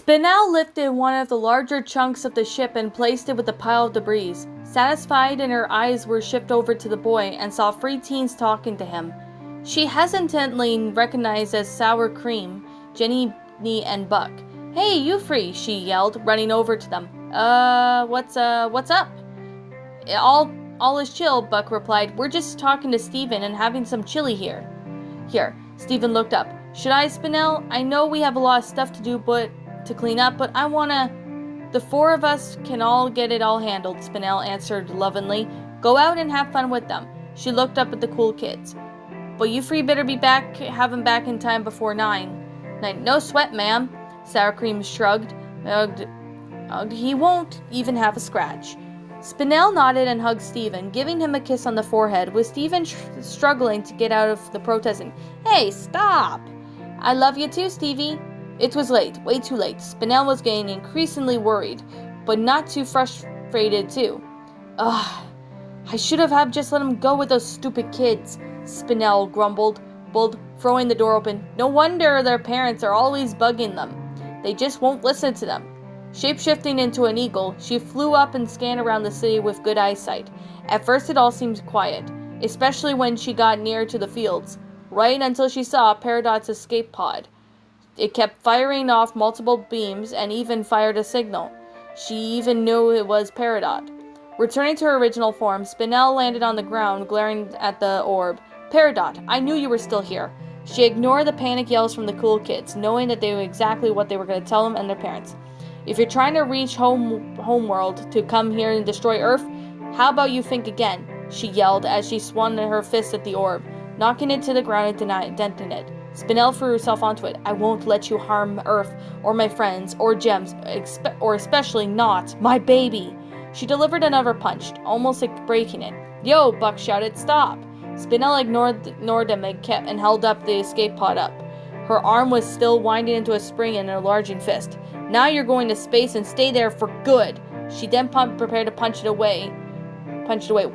Spinel lifted one of the larger chunks of the ship and placed it with a pile of debris. Satisfied, and her eyes were shifted over to the boy and saw 3 teens talking to him. She hesitantly recognized as Sour Cream, Jenny, and Buck. "Hey, you 3, she yelled, running over to them. What's up?" All is chill, Buck replied. "We're just talking to Steven and having some chili here." Here, Steven looked up. "Should I, Spinel? I know we have a lot of stuff to do, to clean up, but I wanna..." "The 4 of us can all get it all handled," Spinel answered lovingly. "Go out and have fun with them." She looked up at the cool kids. "But you 3 better have him back in time before 9. "No sweat, ma'am," Sour Cream shrugged. He won't even have a scratch." Spinel nodded and hugged Steven, giving him a kiss on the forehead, with Steven struggling to get out of the protesting. "Hey, stop!" "I love you too, Stevie." It was late, way too late. Spinel was getting increasingly worried, but not too frustrated too. "Ugh, I should have just let him go with those stupid kids," Spinel grumbled, throwing the door open. "No wonder their parents are always bugging them. They just won't listen to them." Shape-shifting into an eagle, she flew up and scanned around the city with good eyesight. At first it all seemed quiet, especially when she got near to the fields, right until she saw Peridot's escape pod. It kept firing off multiple beams and even fired a signal. She even knew it was Peridot. Returning to her original form, Spinel landed on the ground, glaring at the orb. "Peridot, I knew you were still here." She ignored the panic yells from the cool kids, knowing that they knew exactly what they were going to tell them and their parents. "If you're trying to reach homeworld to come here and destroy Earth, how about you think again?" she yelled as she swung her fist at the orb, knocking it to the ground and denting it. Spinel threw herself onto it. "I won't let you harm Earth, or my friends, or Gems, or especially not my baby." She delivered another punch, almost breaking it. "Yo," Buck shouted, "stop!" Spinel ignored him and held up the escape pod up. Her arm was still winding into a spring in an enlarging fist. "Now you're going to space and stay there for good." She then prepared to punch it away.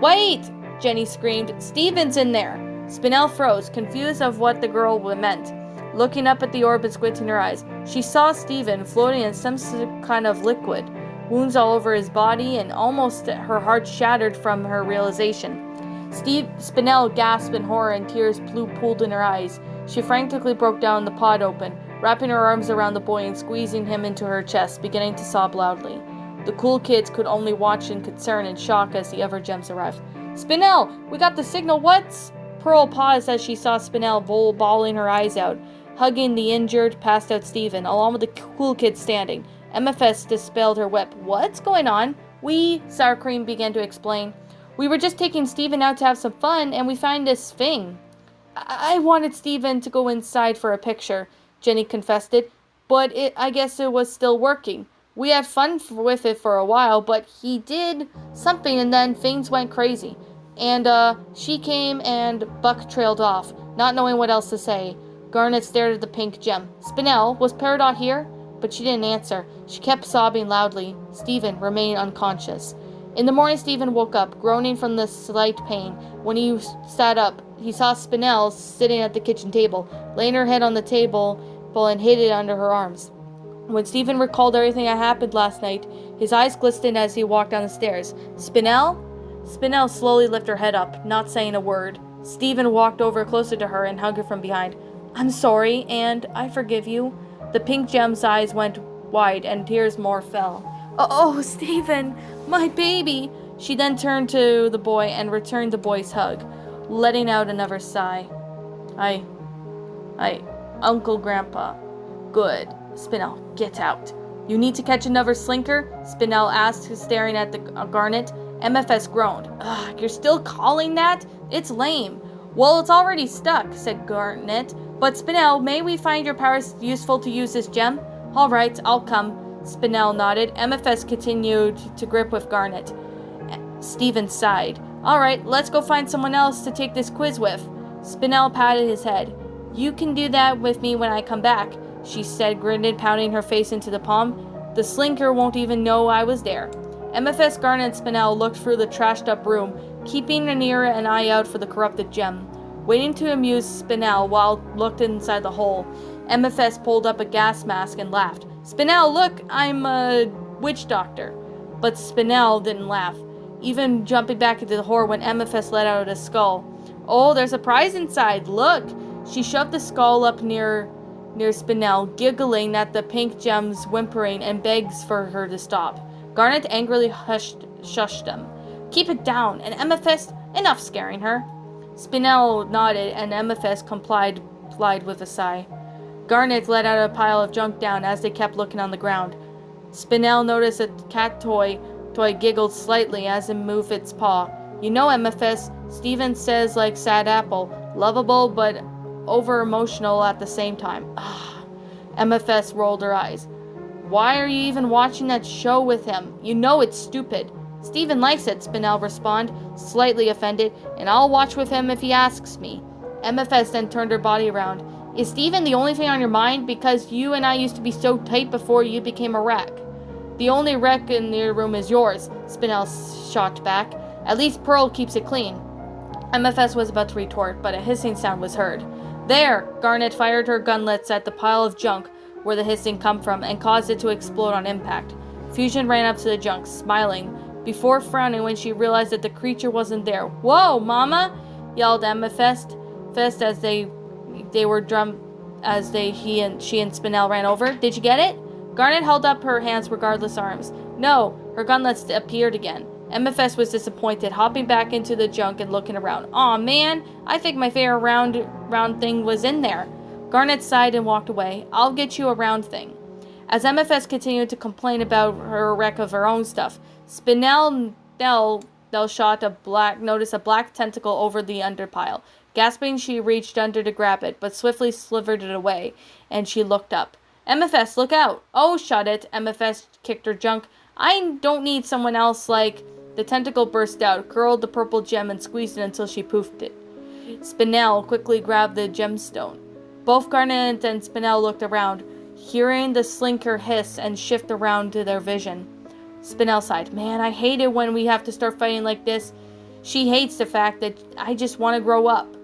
"Wait!" Jenny screamed. "Steven's in there!" Spinel froze, confused of what the girl meant. Looking up at the orb and squinting her eyes, she saw Steven floating in some kind of liquid, wounds all over his body, and almost her heart shattered from her realization. Spinel gasped in horror and tears pooled in her eyes. She frantically broke down the pod open, wrapping her arms around the boy and squeezing him into her chest, beginning to sob loudly. The cool kids could only watch in concern and shock as the other Gems arrived. "Spinel, we got the signal, what's..." Pearl paused as she saw Spinel bawling her eyes out, hugging the injured, passed-out Steven, along with the cool kids standing. MFS dispelled her whip. "What's going on?" Sour Cream began to explain. "We were just taking Steven out to have some fun, and we found this thing." I wanted Steven to go inside for a picture," Jenny confessed it, "but I guess it was still working. We had fun with it for a while, but he did something and then things went crazy. And, she came and..." Buck trailed off, not knowing what else to say. Garnet stared at the pink gem. "Spinel, was Peridot here?" But she didn't answer. She kept sobbing loudly. Steven remained unconscious. In the morning, Steven woke up, groaning from the slight pain. When he sat up, he saw Spinel sitting at the kitchen table, laying her head on the table and hid it under her arms. When Steven recalled everything that happened last night, his eyes glistened as he walked down the stairs. "Spinel?" Spinel slowly lifted her head up, not saying a word. Steven walked over closer to her and hugged her from behind. "I'm sorry, and I forgive you." The pink gem's eyes went wide, and tears more fell. "Oh, Steven, my baby!" She then turned to the boy and returned the boy's hug, letting out another sigh. I, Uncle Grandpa." "Good." Spinel, "Get out." "You need to catch another slinker?" Spinel asked, staring at the Garnet. MFS groaned. "Ugh, you're still calling that? It's lame." "Well, it's already stuck," said Garnet. "But Spinel, may we find your powers useful to use this gem?" "All right, I'll come." Spinel nodded. MFS continued to grip with Garnet. Steven sighed. "All right, let's go find someone else to take this quiz with." Spinel patted his head. "You can do that with me when I come back," she said, grinning, pounding her face into the palm. "The slinker won't even know I was there." MFS, Garnet, and Spinel looked through the trashed-up room, keeping an ear and eye out for the corrupted gem. Waiting to amuse Spinel while looked inside the hole, MFS pulled up a gas mask and laughed. Spinel, look, I'm a witch doctor. But Spinel didn't laugh, even jumping back into the horror when Amethyst let out a skull. Oh, there's a prize inside, look! She shoved the skull up near Spinel, giggling at the pink gem's whimpering and begs for her to stop. Garnet angrily shushed them. Keep it down, and Amethyst, enough scaring her. Spinel nodded, and Amethyst complied with a sigh. Garnet let out a pile of junk down as they kept looking on the ground. Spinel noticed a cat toy giggled slightly as it moved its paw. You know, Amethyst, Steven says like sad apple, lovable but over-emotional at the same time. Amethyst rolled her eyes. Why are you even watching that show with him? You know it's stupid. Steven likes it, Spinel responded, slightly offended, and I'll watch with him if he asks me. Amethyst then turned her body around. Is Steven the only thing on your mind? Because you and I used to be so tight before you became a wreck. The only wreck in your room is yours, Spinel shot back. At least Pearl keeps it clean. Amethyst was about to retort, but a hissing sound was heard. There! Garnet fired her gunlets at the pile of junk where the hissing come from and caused it to explode on impact. Fusion ran up to the junk, smiling, before frowning when she realized that the creature wasn't there. Whoa, Mama! Yelled Amethyst as she and Spinel ran over. Did you get it? Garnet held up her hands regardless arms. No, her gunlets appeared again. Amethyst was disappointed, hopping back into the junk and looking around. Aw, man, I think my favorite round thing was in there. Garnet sighed and walked away. I'll get you a round thing. As Amethyst continued to complain about her wreck of her own stuff, Spinel noticed a black tentacle over the underpile. Gasping, she reached under to grab it, but swiftly slivered it away, and she looked up. Amethyst, look out! Oh, shut it! Amethyst kicked her junk. I don't need someone else like... The tentacle burst out, curled the purple gem, and squeezed it until she poofed it. Spinel quickly grabbed the gemstone. Both Garnet and Spinel looked around, hearing the slinker hiss and shift around to their vision. Spinel sighed. Man, I hate it when we have to start fighting like this. She hates the fact that I just want to grow up.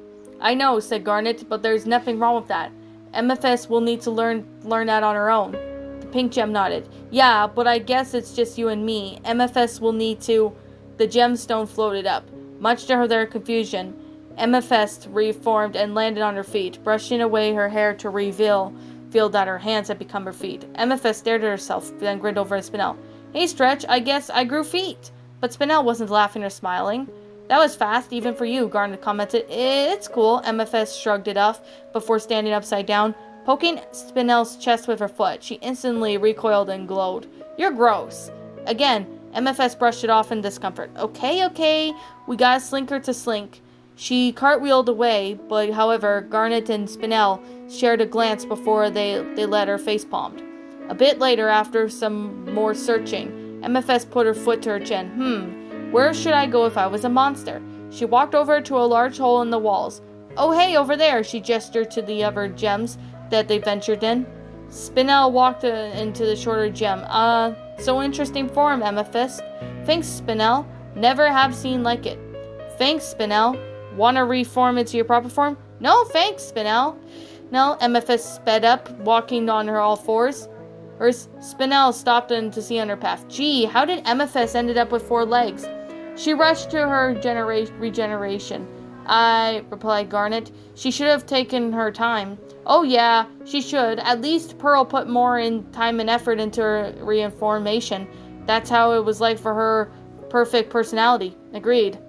I know, said Garnet, but there's nothing wrong with that. Amethyst will need to learn that on her own. The pink gem nodded. Yeah, but I guess it's just you and me. Amethyst will need to... The gemstone floated up. Much to their confusion, Amethyst reformed and landed on her feet, brushing away her hair to reveal that her hands had become her feet. Amethyst stared at herself, then grinned over at Spinel. Hey, Stretch, I guess I grew feet. But Spinel wasn't laughing or smiling. That was fast, even for you, Garnet commented. It's cool. Amethyst shrugged it off before standing upside down, poking Spinel's chest with her foot. She instantly recoiled and glowed. You're gross. Again, Amethyst brushed it off in discomfort. Okay, we got a slinker to slink. She cartwheeled away, but however, Garnet and Spinel shared a glance before they let her face-palmed. A bit later, after some more searching, Amethyst put her foot to her chin. Where should I go if I was a monster? She walked over to a large hole in the walls. Oh, hey, over there, she gestured to the other gems that they ventured in. Spinel walked into the shorter gem. So interesting form, Amethyst. Thanks, Spinel. Never have seen like it. Thanks, Spinel. Want to reform into your proper form? No, thanks, Spinel. No, Amethyst sped up, walking on her all fours. Spinel stopped to see on her path. Gee, how did Amethyst ended up with 4 legs? She rushed to her regeneration. Replied Garnet. She should have taken her time. Oh yeah, she should. At least Pearl put more time and effort into her reformation. That's how it was like for her perfect personality. Agreed.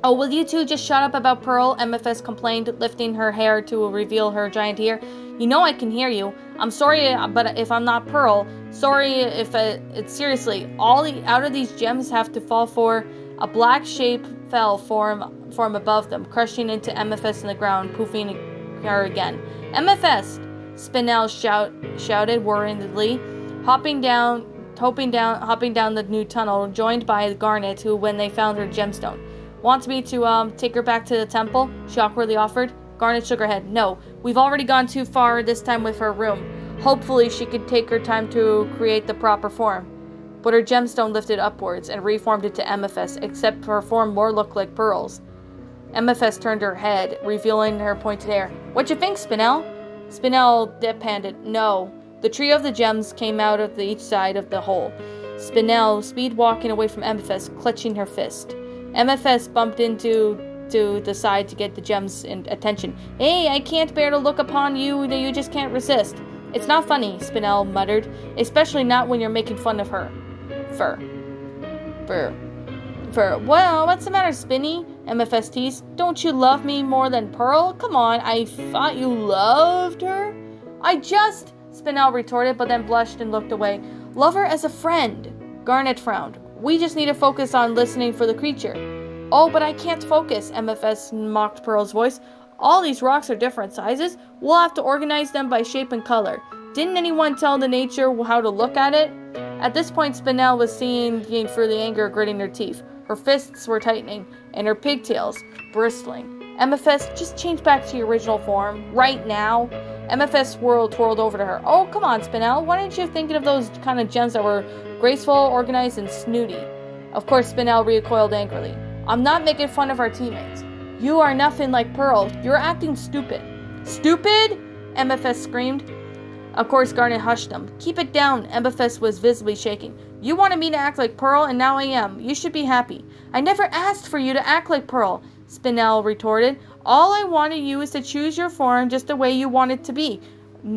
Oh, will you two just shut up about Pearl? Amethyst complained, lifting her hair to reveal her giant ear. You know I can hear you. I'm sorry, but if I'm not Pearl, sorry if it's seriously, out of these gems have to fall for... A black shape fell form above them, crushing into Amethyst in the ground, poofing her again. Amethyst! Spinel shouted worriedly, hopping down the new tunnel, joined by Garnet, who, when they found her gemstone. Want me to take her back to the temple? She awkwardly offered. Garnet shook her head. No, we've already gone too far this time with her room. Hopefully she could take her time to create the proper form. But her gemstone lifted upwards and reformed into Amethyst, except her form more looked like Pearl's. Amethyst turned her head, revealing her pointed hair. What you think, Spinel? Spinel deadpanned. No. The trio of the gems came out of each side of the hole. Spinel speed walking away from Amethyst, clutching her fist. Amethyst bumped into the side to get the gems' attention. Hey, I can't bear to look upon you. You just can't resist. It's not funny, Spinel muttered, especially not when you're making fun of her. Fur. Well, what's the matter, Spinny? Amethyst teased. Don't you love me more than Pearl? Come on, I thought you loved her. Spinel retorted, but then blushed and looked away. Love her as a friend. Garnet frowned. We just need to focus on listening for the creature. Oh, but I can't focus, Amethyst mocked Pearl's voice. All these rocks are different sizes. We'll have to organize them by shape and color. Didn't anyone tell the nature how to look at it? At this point, Spinel was seeing through the anger, gritting her teeth. Her fists were tightening, and her pigtails bristling. Amethyst, just change back to your original form, right now. Amethyst twirled over to her. Oh, come on, Spinel. Why didn't you think of those kind of gems that were graceful, organized, and snooty? Of course, Spinel recoiled angrily. I'm not making fun of our teammates. You are nothing like Pearl. You're acting stupid. Stupid? Amethyst screamed. Of course, Garnet hushed him. Keep it down. Amethyst was visibly shaking. You wanted me to act like Pearl, and now I am. You should be happy. I never asked for you to act like Pearl, Spinel retorted. All I wanted you is to choose your form just the way you want it to be.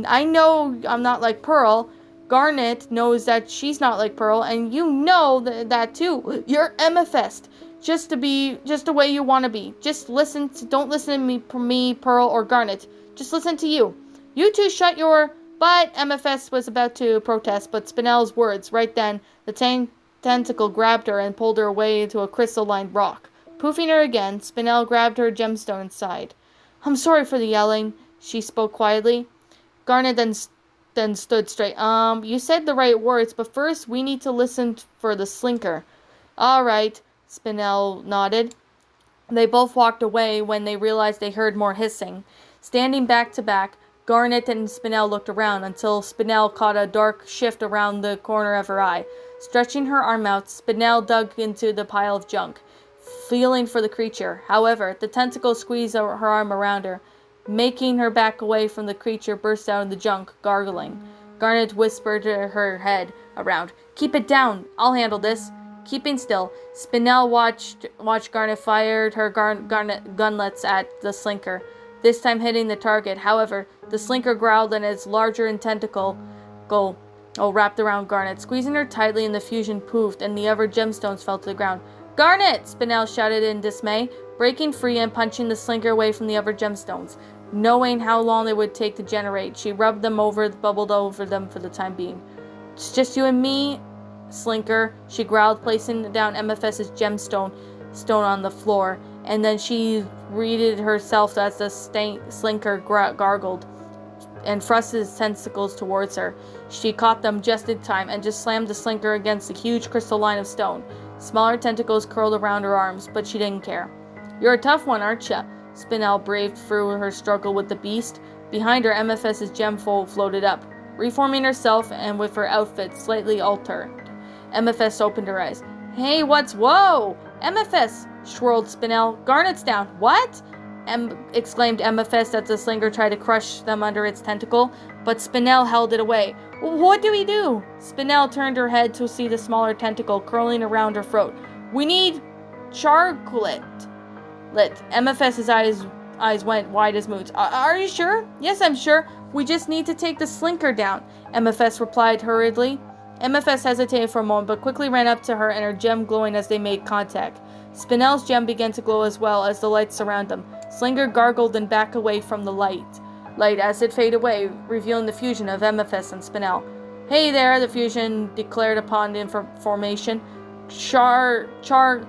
I know I'm not like Pearl. Garnet knows that she's not like Pearl, and you know that too. You're Amethyst. Just the way you want to be. Don't listen to me, Pearl, or Garnet. Just listen to you. You two shut your... But Amethyst was about to protest, but Spinel's words. Right then, the tentacle grabbed her and pulled her away into a crystalline rock. Poofing her again, Spinel grabbed her gemstone inside. I'm sorry for the yelling, she spoke quietly. Garnet then stood straight. You said the right words, but first we need to listen for the slinker. All right, Spinel nodded. They both walked away when they realized they heard more hissing. Standing back to back, Garnet and Spinel looked around until Spinel caught a dark shift around the corner of her eye. Stretching her arm out, Spinel dug into the pile of junk, feeling for the creature. However, the tentacle squeezed her arm around her, making her back away from the creature burst out of the junk, gargling. Garnet whispered her head around. Keep it down. I'll handle this. Keeping still, Spinel watched Garnet fire her gunlets at the slinker, this time hitting the target. However, the slinker growled and its larger tentacle wrapped around Garnet, squeezing her tightly, and the fusion poofed, and the other gemstones fell to the ground. Garnet! Spinel shouted in dismay, breaking free and punching the slinker away from the other gemstones. Knowing how long they would take to generate, she rubbed them bubbled over them for the time being. It's just you and me, slinker, she growled, placing down Amethyst's gemstone on the floor, and then she greeted herself as the slinker gargled and thrust his tentacles towards her. She caught them just in time and just slammed the slinker against the huge crystal line of stone. Smaller tentacles curled around her arms, but she didn't care. You're a tough one, aren't ya? Spinel braved through her struggle with the beast. Behind her, Amethyst's gemfold floated up, reforming herself and with her outfit slightly altered. Amethyst opened her eyes. Hey, whoa! Amethyst! Swirled Spinel. Garnet's down. What? Exclaimed Amethyst as the slinker tried to crush them under its tentacle, but Spinel held it away. What do we do? Spinel turned her head to see the smaller tentacle curling around her throat. We need charcoal. Amethyst's eyes went wide as moons. Are you sure? Yes, I'm sure. We just need to take the slinker down, Amethyst replied hurriedly. Amethyst hesitated for a moment, but quickly ran up to her and her gem glowing as they made contact. Spinel's gem began to glow as well as the lights around them. Slinker gargled and backed away from the light as it faded away, revealing the fusion of Amethyst and Spinel. Hey there, the fusion declared upon formation. Charclet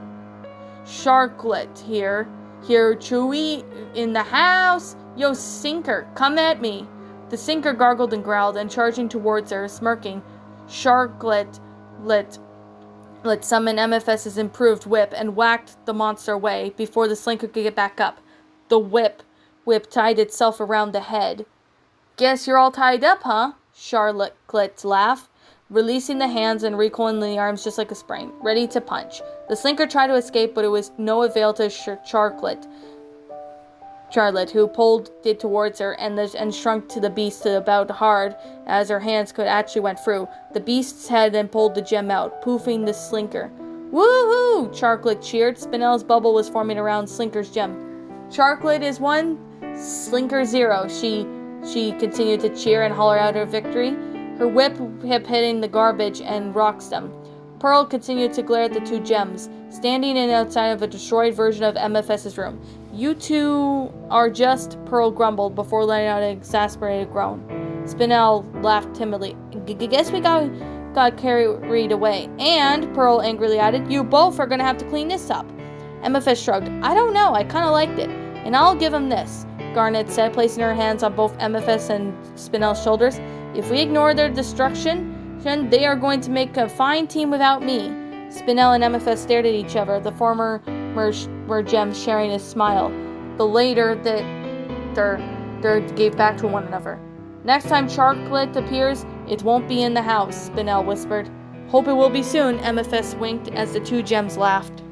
here. Here, Chewy, in the house. Yo, Sinker, come at me. The Sinker gargled and growled, and charging towards her, smirking, Charclet let summon Amethyst's improved whip and whacked the monster away before the slinker could get back up. The whip tied itself around the head. Guess you're all tied up, huh? Charclet laughed, releasing the hands and recoiling the arms just like a spring, ready to punch. The slinker tried to escape, but it was no avail to Charclet. Charlotte, who pulled it towards her and shrunk to the beast about hard as her hands could actually went through. The beast's head then pulled the gem out, poofing the Slinker. Woohoo! Charlotte cheered. Spinel's bubble was forming around Slinker's gem. Charlotte is 1, Slinker 0. She continued to cheer and holler out her victory, her whip hitting the garbage and rocks them. Pearl continued to glare at the 2 gems, standing outside of a destroyed version of MFS's room. You two are just, Pearl grumbled before letting out an exasperated groan. Spinel laughed timidly. Guess we got carried away. And, Pearl angrily added, you both are gonna have to clean this up. MFS shrugged. I don't know, I kinda liked it. And I'll give him this, Garnet said, placing her hands on both MFS and Spinel's shoulders. If we ignore their destruction, they are going to make a fine team without me. Spinel and MFS stared at each other, the former were gems sharing a smile. The later they gave back to one another. Next time Charlotte appears, it won't be in the house, Spinel whispered. Hope it will be soon, MFS winked as the 2 gems laughed.